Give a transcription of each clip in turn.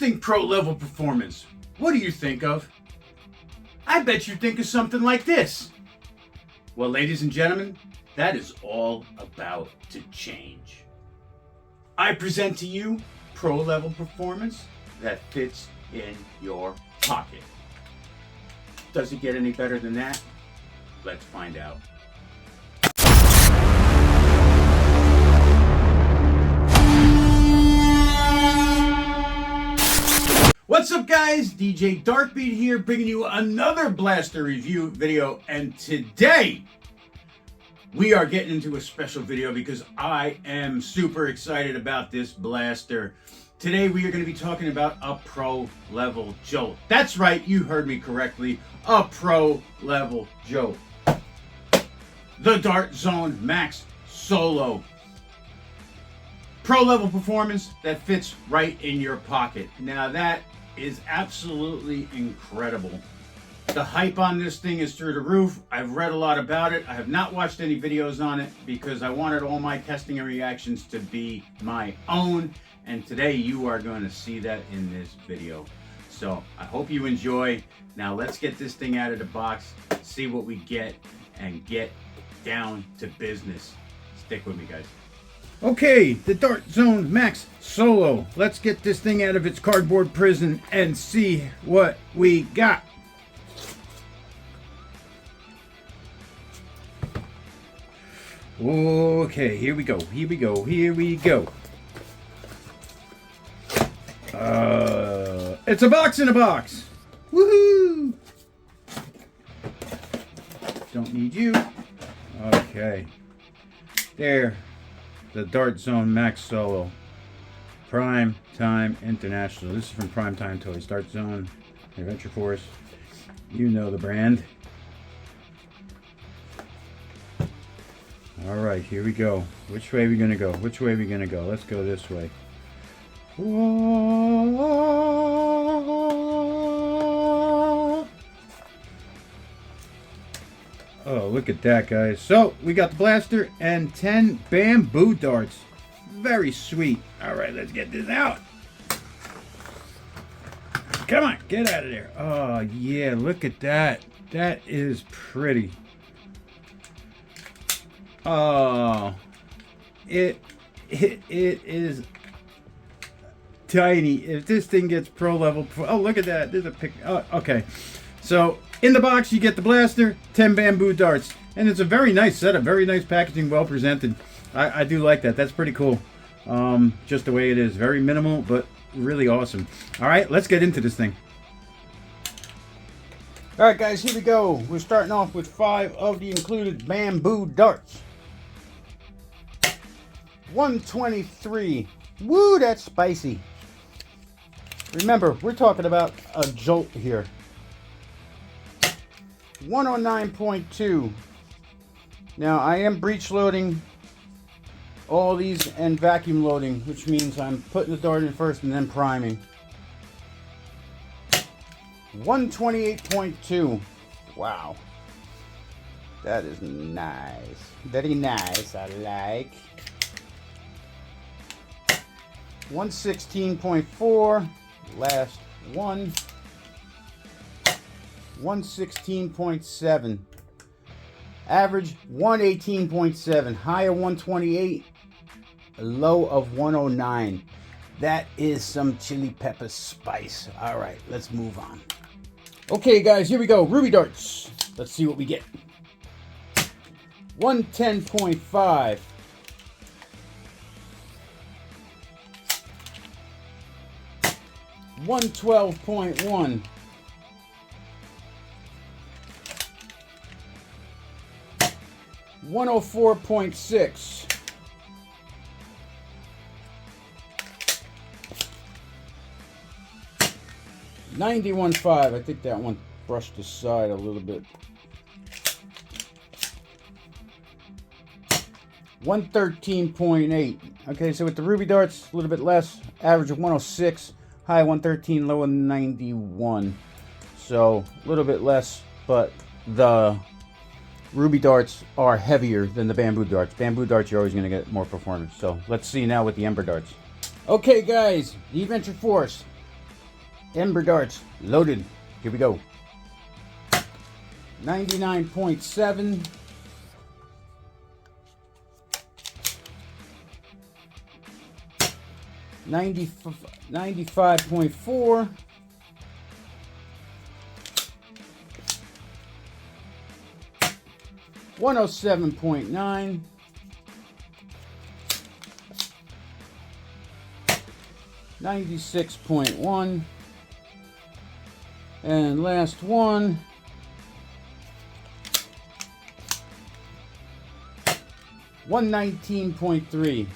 think pro level performance, what do you think of? I bet you think of something like this. Well, ladies and gentlemen, that is all about to change. I present to you pro level performance that fits in your pocket. Does it get any better than that? Let's find out. What's up, guys? DJ Darkbeat here, bringing you another blaster review video, and today we are getting into a special video because I am super excited about this blaster. Today we are going to be talking about a pro level jolt. That's right, you heard me correctly, a pro level jolt. The Dart Zone Max Solo. Pro level performance that fits right in your pocket. Now that is absolutely incredible. The hype on this thing is through the roof. I've read a lot about it. I have not watched any videos on it because I wanted all my testing and reactions to be my own. And today you are going to see that in this video. So I hope you enjoy. Now let's get this thing out of the box, see what we get, and get down to business. Stick with me, guys. Okay, the Dart Zone Max Solo. Let's get this thing out of its cardboard prison and see what we got. Okay, here we go. Here we go. Here we go. It's a box in a box. Woohoo! Don't need you. Okay. There. The Dart Zone Max Solo. Prime Time International. This is from Prime Time Toys. Dart Zone, Adventure Force. You know the brand. Alright, here we go. Which way are we going to go? Which way are we going to go? Let's go this way. Oh, look at that, guys. So, we got the blaster and 10 bamboo darts. Very sweet. Alright, let's get this out. Come on, get out of there. Oh, yeah, look at that. That is pretty. Oh, it is tiny. If this thing gets pro level, oh, look at that. There's a pic. Oh, okay. So in the box you get the blaster, 10 bamboo darts, and it's a very nice setup, very nice packaging, well presented. I do like that. That's pretty cool. Just the way it is, very minimal but really awesome. All right, let's get into this thing. All right, guys, here we go. We're starting off with 5 of the included bamboo darts. 123. Woo, that's spicy. Remember, we're talking about a jolt here. 109.2. Now, I am breech loading all these and vacuum loading, which means I'm putting the dart in first and then priming. 128.2. Wow. That is nice. Very nice, I like. 116.4. Last one. 116.7. Average 118.7. High of 128. A low of 109. That is some chili pepper spice. All right, let's move on. Okay, guys, here we go. Ruby darts. Let's see what we get. 110.5. 112.1. 104.6. 91.5. I think that one brushed aside a little bit. 113.8. Okay, so with the ruby darts, a little bit less. Average of 106. High 113, low 91. So a little bit less, but the ruby darts are heavier than the bamboo darts. Bamboo darts, you're always going to get more performance. So let's see now with the ember darts. Okay, guys, the Adventure Force. Ember darts loaded. Here we go. 99.7. 95.4. 107.9. 96.1. And last one, 119.3.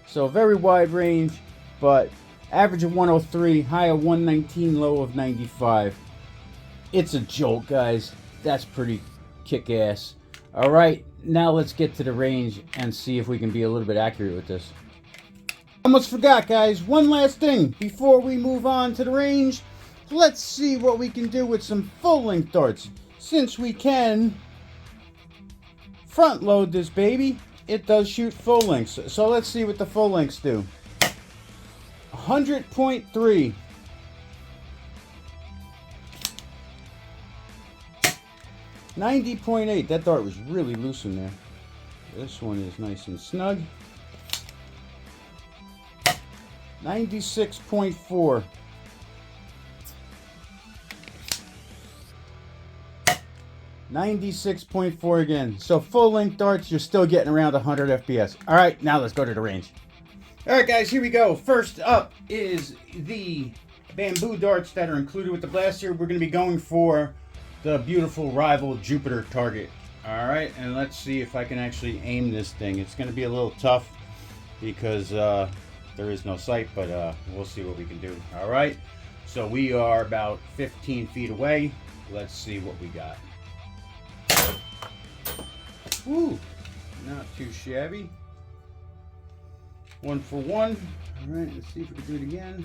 So very wide range, but average of 103, high of 119, low of 95. It's a jolt, guys. That's pretty kick-ass. All right, now let's get to the range and see if we can be a little bit accurate with this. Almost forgot, guys. One last thing before we move on to the range. Let's see what we can do with some full-length darts. Since we can front load this baby, it does shoot full lengths. So let's see what the full lengths do. 100.3. 90.8. That dart was really loose in there. This one is nice and snug. 96.4. 96.4 again. So full length darts, you're still getting around 100 FPS. All right, now let's go to the range. All right, guys, here we go. First up is the bamboo darts that are included with the blaster. We're going to be going for the beautiful rival Jupiter target. All right, and let's see if I can actually aim this thing. It's going to be a little tough because there is no sight, but we'll see what we can do. All right, so we are about 15 feet away. Let's see what we got. Ooh, not too shabby. 1 for 1. All right, let's see if we can do it again.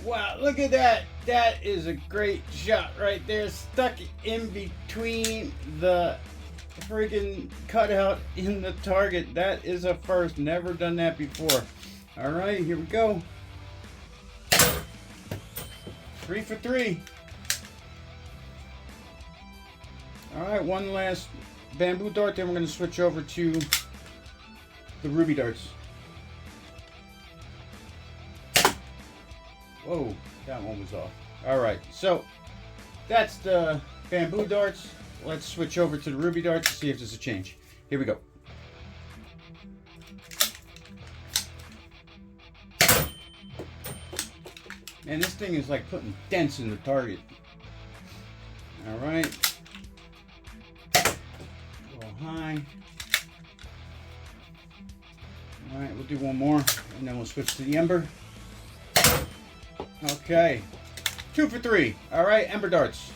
Wow, look at that. That is a great shot right there. Stuck in between the freaking cutout in the target. That is a first. Never done that before. All right, here we go. 3 for 3. All right, one last bamboo dart, then we're going to switch over to the ruby darts. Whoa, that one was off. All right, so that's the bamboo darts. Let's switch over to the ruby darts to see if there's a change. Here we go. And this thing is like putting dents in the target. All right. High. All right, we'll do one more and then we'll switch to the ember. Okay, 2 for 3. All right, ember darts.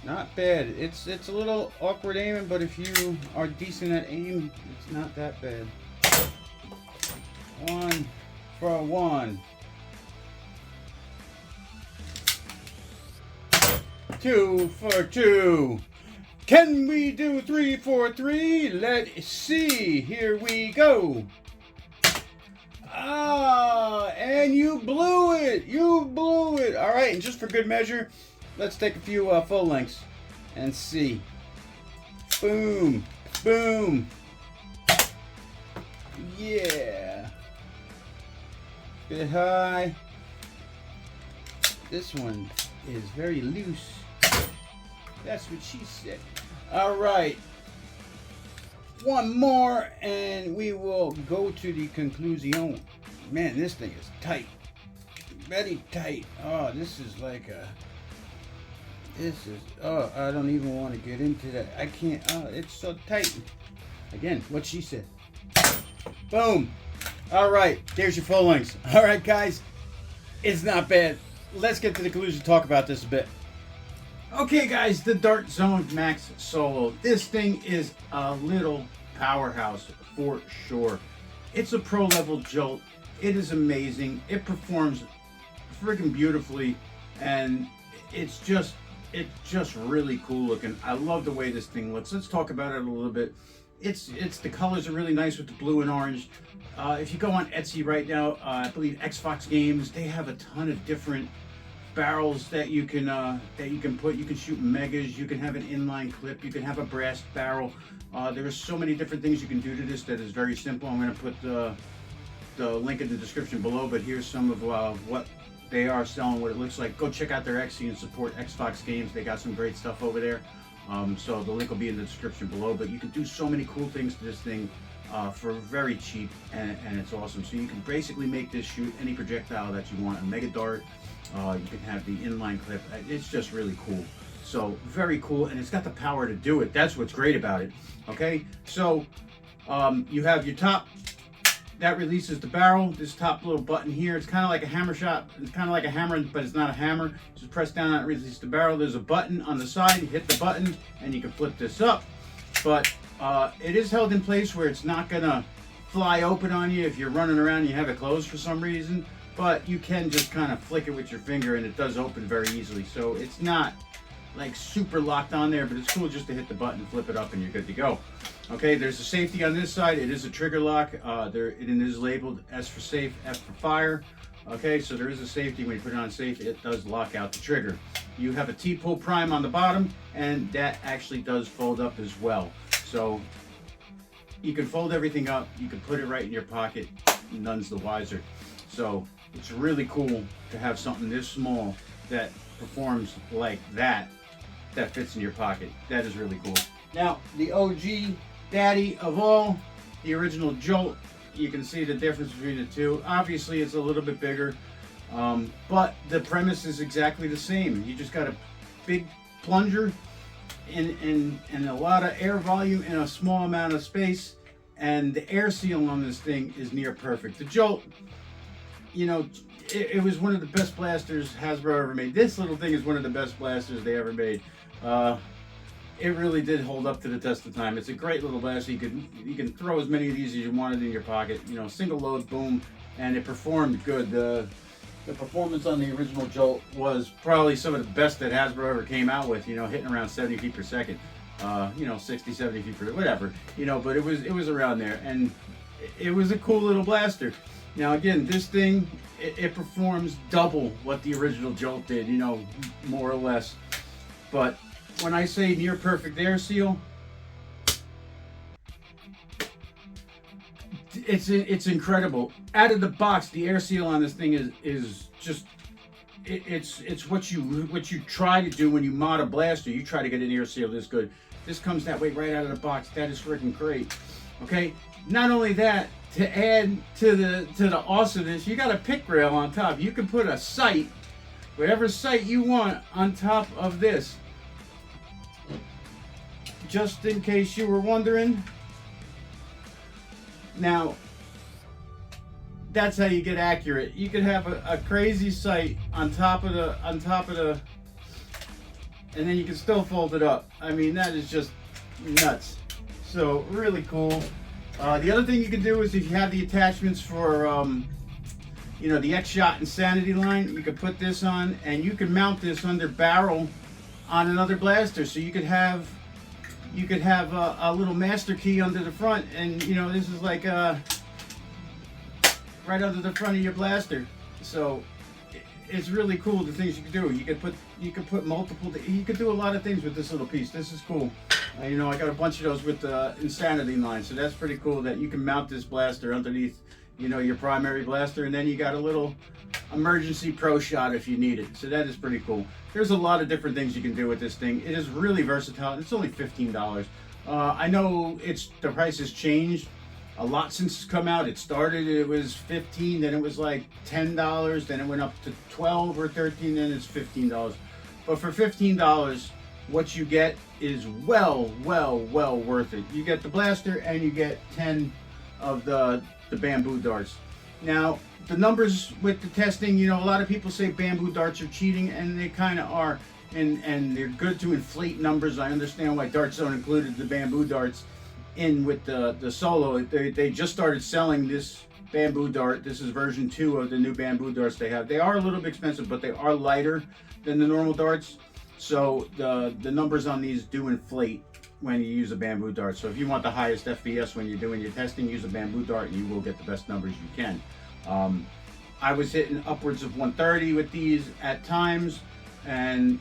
Not bad. It's a little awkward aiming, but if you are decent at aim, it's not that bad. 1 for 1. 2 for 2. Can we do 3 for 3? Let's see. Here we go. Ah, and you blew it. You blew it. All right, and just for good measure, let's take a few full lengths and see. Boom. Boom. Yeah. Bit high. This one is very loose. That's what she said. All right. One more and we will go to the conclusion. Man, this thing is tight. Very tight. Oh, this is like a... This is... Oh, I don't even want to get into that. I can't... Oh, it's so tight. Again, what she said. Boom. All right. There's your full lengths. All right, guys. It's not bad. Let's get to the conclusion. Talk about this a bit. Okay, guys, the Dart Zone Max Solo. This thing is a little powerhouse for sure. It's a pro level jolt. It is amazing. It performs freaking beautifully, and it's just really cool looking. I love the way this thing looks. Let's talk about it a little bit. it's the colors are really nice with the blue and orange. If you go on Etsy right now, I believe XFoxGames, they have a ton of different barrels that you can put. You can shoot megas, you can have an inline clip, you can have a brass barrel. There are so many different things you can do to this that is very simple. I'm going to put the link in the description below, but here's some of what they are selling, what it looks like. Go check out their Etsy and support XFoxGames. They got some great stuff over there. So the link will be in the description below, but you can do so many cool things to this thing for very cheap, and it's awesome. So you can basically make this shoot any projectile that you want. A mega dart, you can have the inline clip. It's just really cool. So very cool, and it's got the power to do it. That's what's great about it. Okay, so you have your top. That releases the barrel. This top little button here, it's kind of like a hammer shot. It's kind of like a hammer, but it's not a hammer. Just press down on it, release the barrel. There's a button on the side. You hit the button, and you can flip this up. But it is held in place where it's not gonna fly open on you if you're running around and you have it closed for some reason. But you can just kind of flick it with your finger, and it does open very easily. So it's not like super locked on there, but it's cool just to hit the button, flip it up, and you're good to go. Okay, there's a safety on this side. It is a trigger lock. It is labeled S for safe, F for fire. Okay, so there is a safety. When you put it on safe, it does lock out the trigger. You have a T-pull prime on the bottom, and that actually does fold up as well. So you can fold everything up. You can put it right in your pocket. None's the wiser. So it's really cool to have something this small that performs like that fits in your pocket. That is really cool. Now, the OG daddy of all, the original Jolt, you can see the difference between the two. Obviously, it's a little bit bigger, but the premise is exactly the same. You just got a big plunger and a lot of air volume in a small amount of space, and the air seal on this thing is near perfect. The Jolt, you know, it was one of the best blasters Hasbro ever made. This little thing is one of the best blasters they ever made. It really did hold up to the test of time. It's a great little blaster. You can throw as many of these as you wanted in your pocket. You know, single load, boom, and it performed good. The performance on the original Jolt was probably some of the best that Hasbro ever came out with. You know, hitting around 70 feet per second. You know, 60, 70 feet per, whatever. You know, but it was around there, and it was a cool little blaster. Now again, this thing, it performs double what the original Jolt did. You know, more or less, but when I say near perfect air seal, it's incredible. Out of the box, the air seal on this thing is just it's what you try to do when you mod a blaster. You try to get an air seal this good. This comes that way right out of the box. That is freaking great. Okay. Not only that, to add to the awesomeness, you got a pick rail on top. You can put a sight, whatever sight you want, on top of this. Just in case you were wondering. Now, that's how you get accurate. You could have a crazy sight on top of the, and then you can still fold it up. I mean, that is just nuts. So really cool. The other thing you can do is if you have the attachments for, you know, the XShot Insanity line, you can put this on, and you can mount this under barrel on another blaster. So you could have a little master key under the front, and you know, this is like right under the front of your blaster. So it's really cool the things you can do. You can put multiple. You can do a lot of things with this little piece. This is cool. You know, I got a bunch of those with the Insanity line, so that's pretty cool that you can mount this blaster underneath, you know, your primary blaster, and then you got a little emergency pro shot if you need it. So that is pretty cool. There's a lot of different things you can do with this thing. It is really versatile. It's only $15. I know the price has changed a lot since it's come out. It was $15, then it was like $10, then it went up to $12 or $13, then it's $15. But for $15, what you get is well worth it. You get the blaster and you get 10 of the bamboo darts. Now, the numbers with the testing, you know, a lot of people say bamboo darts are cheating, and they kind of are, and they're good to inflate numbers. I understand why Dart Zone included the bamboo darts in with the solo. They just started selling this bamboo dart. This is version 2 of the new bamboo darts they have. They are a little bit expensive, but they are lighter than the normal darts. So the numbers on these do inflate. when you use a bamboo dart. So if you want the highest FPS when you're doing your testing, use a bamboo dart and you will get the best numbers you can. I was hitting upwards of 130 with these at times, and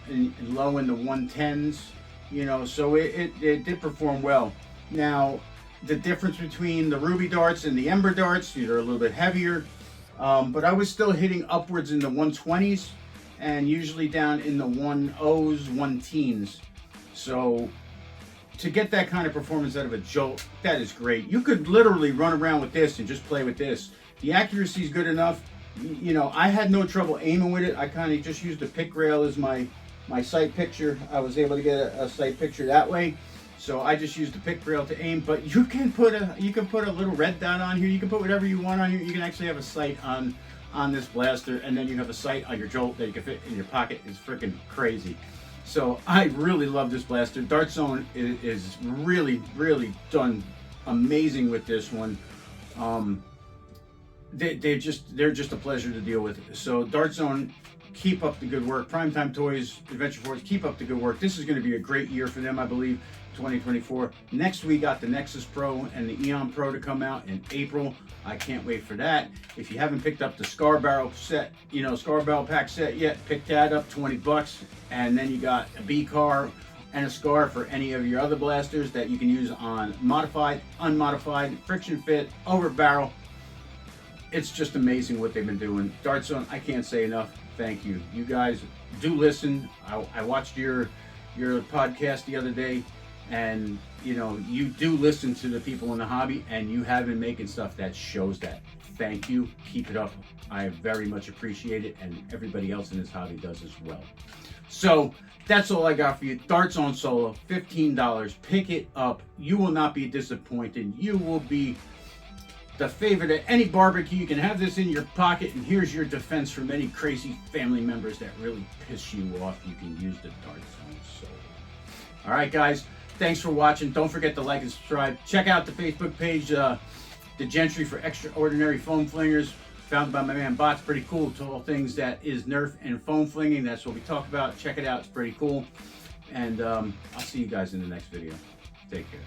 low in the 110s, you know, so it did perform well. Now, the difference between the ruby darts and the ember darts, these are a little bit heavier, but I was still hitting upwards in the 120s and usually down in the 10s, 1-teens. So to get that kind of performance out of a jolt, that is great. You could literally run around with this and just play with this. The accuracy is good enough. You know, I had no trouble aiming with it. I kind of just used the pick rail as my sight picture. I was able to get a sight picture that way. So I just used the pick rail to aim, but you can put a little red dot on here. You can put whatever you want on here. You can actually have a sight on this blaster, and then you have a sight on your jolt that you can fit in your pocket. It's freaking crazy. So I really love this blaster. Dart Zone is really, really done amazing with this one. They're just a pleasure to deal with. So Dart Zone, keep up the good work. Primetime Toys, Adventure Force, keep up the good work. This is going to be a great year for them, I believe, 2024. Next we got the Nexus Pro and the Eon Pro to come out in April. I can't wait for that. If you haven't picked up the Scar Barrel set, you know, Scar Barrel pack set yet, pick that up, 20 bucks. And then you got a B-Car and a Scar for any of your other blasters that you can use on modified, unmodified, friction fit, over barrel. It's just amazing what they've been doing. Dart Zone, I can't say enough. Thank you. You guys do listen. I watched your podcast the other day, and you know, you do listen to the people in the hobby, and you have been making stuff that shows that. Thank you. Keep it up. I very much appreciate it, and everybody else in this hobby does as well. So that's all I got for you. Dart Zone Solo, $15. Pick it up. You will not be disappointed. You will be the favorite at any barbecue. You can have this in your pocket, and here's your defense from any crazy family members that really piss you off. You can use the Dart Zone Solo. All right, guys. Thanks for watching. Don't forget to like and subscribe. Check out the Facebook page, the Gentry for Extraordinary Foam Flingers, founded by my man Bot's. Pretty cool. To all things that is nerf and foam flinging. That's what we talk about. Check it out. It's pretty cool. And I'll see you guys in the next video. Take care.